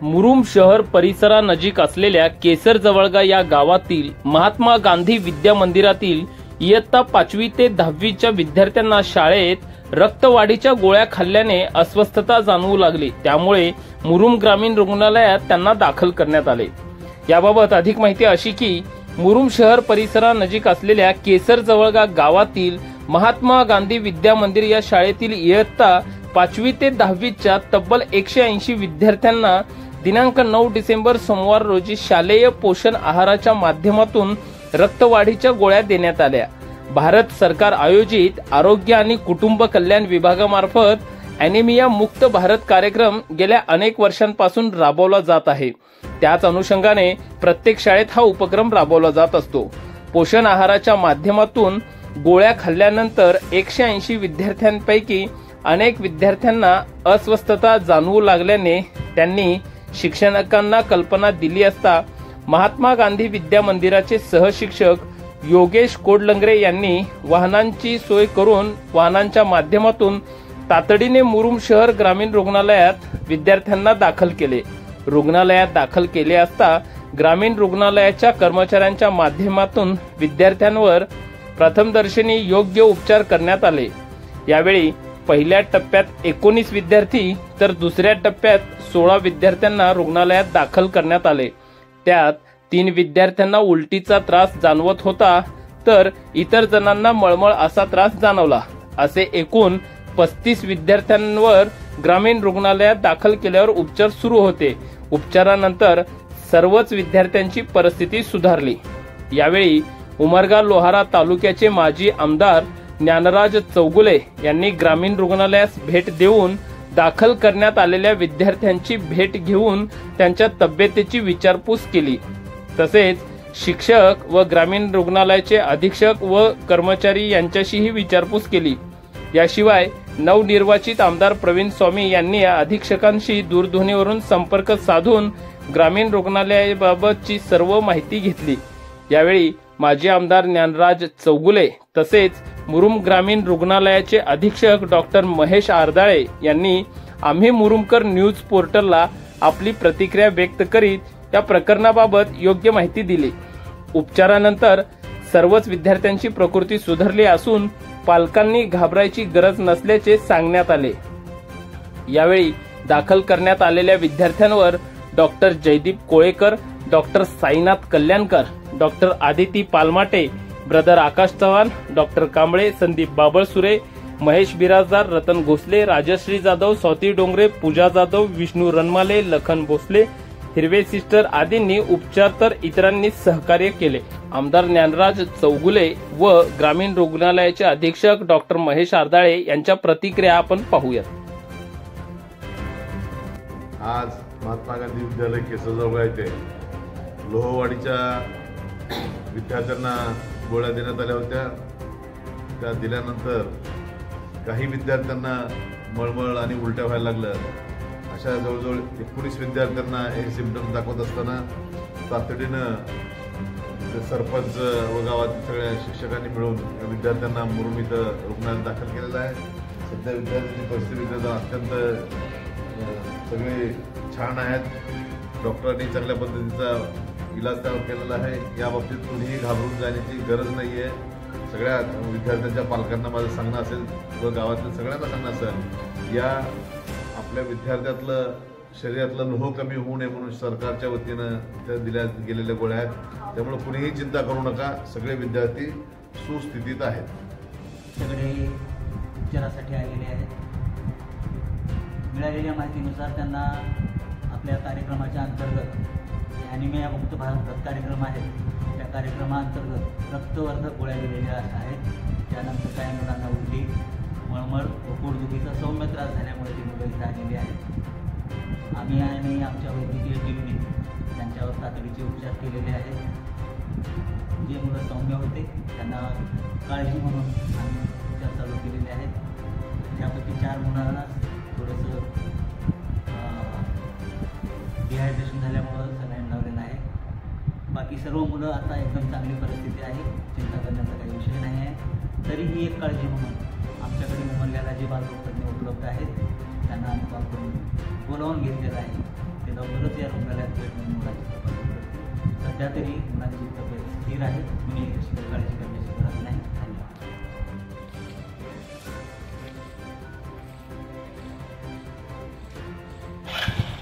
मुरुम शहर परिसरानजीक असलेल्या केसर जवळगा या गावातील महात्मा गांधी विद्या मंदिरातील इयत्ता 5वी ते 10वीच्या विद्यार्थ्यांना शाळेत रक्तवाढीच्या गोळ्या खाल्ल्याने अस्वस्थता जाणवू लागली। त्यामुळे मुरुम ग्रामीण रुग्णालयात त्यांना दाखल करण्यात आले। याबाबत अधिक माहिती अशी की मुरुम शहर परिसरानजीक असलेल्या केसर जवळगा गावातील महात्मा गांधी विद्या मंदिर या शाळेतील इयत्ता 5वी ते 10वीच्या तब्बल 180 विद्यार्थ्यांना दिनांक 9 डिसेंबर सोमवार रोजी शालेय पोषण आहाराच्या माध्यमातून रक्तवाढीच्या गोळ्या देण्यात आल्या। भारत सरकार आयोजित आरोग्य आणि कुटुंब कल्याण विभागामार्फत अॅनिमिया मुक्त भारत कार्यक्रम गेल्या अनेक वर्षांपासून राबवला जात आहे। त्याच अनुषंगाने प्रत्येक शाळेत हा उपक्रम राबवला जात असतो। पोषण आहाराच्या माध्यमातून गोळ्या खाल्ल्यानंतर 180 विद्यार्थ्यांपैकी अनेक विद्यार्थ्यांना अस्वस्थता जाणवू लागल्याने त्यांनी शिक्षकांना कल्पना दिली असता महात्मा गांधी विद्या मंदिराचे सहशिक्षक योगेश कोडलंगरे यांनी वाहनांची सोय करून वाहनांच्या माध्यमातून तातडीने मुरुम शहर ग्रामीण रुग्णालयात विद्यार्थ्यांना दाखल केले। रुग्णालयात दाखल केले असता ग्रामीण रुग्णालयाच्या कर्मचाऱ्यांच्या माध्यमातून विद्यार्थ्यांवर प्रथमदर्शनी योग्य उपचार करण्यात आले। यावेळी पहिल्या टप्प्यात 19 विद्यार्थी तर दुसऱ्या टप्प्यात 16 विद्यार्थ्यांना रुग्णालयात दाखल करण्यात आले। त्यात 3 विद्यार्थ्यांना उलटीचा त्रास जाणवत होता तर इतर जणांना मळमळ असा त्रास जाणवला। असे एकूण 35 विद्यार्थ्यांवर ग्रामीण रुग्णालयात दाखल केल्यावर उपचार सुरू होते। उपचारानंतर सर्वच विद्यार्थ्यांची परिस्थिती सुधारली। यावेळी उमरगा लोहारा तालुक्याचे माजी आमदार ज्ञानराज चौगुले यांनी ग्रामीण रुग्णालयास भेट देऊन दाखल करण्यात आलेल्या विद्यार्थ्यांची भेट घेऊन त्यांच्या तब्येतीची विचारपूस केली। तसेच शिक्षक व ग्रामीण रुग्णालयाचे अधीक्षक व कर्मचारी यांच्याशीही विचारपूस केली। याशिवाय नवनिर्वाचित आमदार प्रवीण स्वामी यांनी अधीक्षकांशी दूरध्वनीवरून संपर्क साधून ग्रामीण रुग्णालयाबाबतची सर्व माहिती घेतली। यावेळी माजी आमदार ज्ञानराज चौगुले तसेच मुरुम ग्रामीण रुग्णालयाचे अधीक्षक डॉक्टर महेश आरदाळे यांनी आम्ही मुरुमकर न्यूज पोर्टलला आपली प्रतिक्रिया व्यक्त करीत या प्रकरणाबाबत योग्य माहिती दिली। उपचारानंतर सर्वच विद्यार्थ्यांची प्रकृती सुधारली असून पालकांनी घाबरायची गरज नसल्याचे सांगण्यात आले। यावेळी दाखल करण्यात आलेल्या विद्यार्थ्यांवर doctor Jaydeep Kolekar, doctor Sainath Kalyankar, doctor Aditi Palmate, brother Akash Chavan, doctor Kamble, Sandeep Babalsure, Mahesh Birajdar, Ratan Ghosale, Rajshri Jadhav, Swati Dongre, Pooja Jadhav, Vishnu Ranmale, Lakhan Bhosale, Hirve sister आदींनी उपचार तर इतरांनी सहकार्य केले। आमदार ज्ञानराज चौगुले व ग्रामीण रुग्णालयाचे अधीक्षक डॉक्टर महेश आरदाळे यांच्या प्रतिक्रिया आपण पाहूयात। आज महात्मा गांधी विद्यालय केसरजवळ येथे लोहवाडीच्या विद्यार्थ्यांना गोळ्या देण्यात आल्या होत्या। त्या दिल्यानंतर काही विद्यार्थ्यांना मळमळ आणि उलट्या व्हायला लागल्या। अशा जवळजवळ 19 विद्यार्थ्यांना हे सिम्पटम्स दाखवत असताना तातडीनं सरपंच व गावातील सगळ्या शिक्षकांनी मिळून विद्यार्थ्यांना मुरुम इथं रुग्णालयात दाखल केलेलं आहे। सध्या विद्यार्थ्यांची परिस्थिती अत्यंत सगळे छान आहेत। डॉक्टरांनी चांगल्या पद्धतीचा इलाज त्यावर केलेला आहे। याबाबतीत कुणीही घाबरून जाण्याची गरज नाही आहे। सगळ्या विद्यार्थ्यांच्या पालकांना माझं सांगणं असेल व गावातील सगळ्यांना सांगणं असेल, या आपल्या विद्यार्थ्यातलं शरीरातलं लोह कमी होऊ नये म्हणून सरकारच्या वतीनं त्या दिल्या गेलेल्या गोळ्या आहेत। त्यामुळे कुणीही चिंता करू नका, सगळे विद्यार्थी सुस्थितीत आहेत। सगळे उपचारासाठी आलेले आहेत। मिळालेल्या माहितीनुसार त्यांना आपल्या कार्यक्रमाच्या अंतर्गत अॅनिमिया मुक्त भारत कार्यक्रम आहे, त्या कार्यक्रमाअंतर्गत रक्तवर्धक गोळ्या दिलेल्या आहेत। त्यानंतर काही मुलांना उलटी, मळमळ व पोटदुखीचा सौम्य त्रास झाल्यामुळे ती मुलं इथं आलेली आहेत। आम्ही आणि आमच्या वैद्यकीय टीमने त्यांच्यावर तातडीचे उपचार केलेले आहेत। जे मुलं सौम्य होते त्यांना काळजी म्हणून आम्ही उपचार चालू केलेले आहेत। त्यापैकी 4 मुलांना थोडंसं डिहायड्रेशन झाल्यामुळं सलाईन लावलेलं आहे। बाकी सर्व मुलं आता एकदम चांगली परिस्थिती आहे, चिंता करण्याचा काही विषय नाही आहे। तरीही एक काळजी म्हणून आमच्याकडे उमरग्याला जे बालरोगतज्ञ उपलब्ध आहेत त्यांना आम्ही कॉल करून बोलावून घेतलेलं आहे। ते लवकरच या रुग्णालयात भेट म्हणून मुलाची तपासणी करते. सध्या तरी मुलांची तब्येत स्थिर आहे. कुणी शिकायला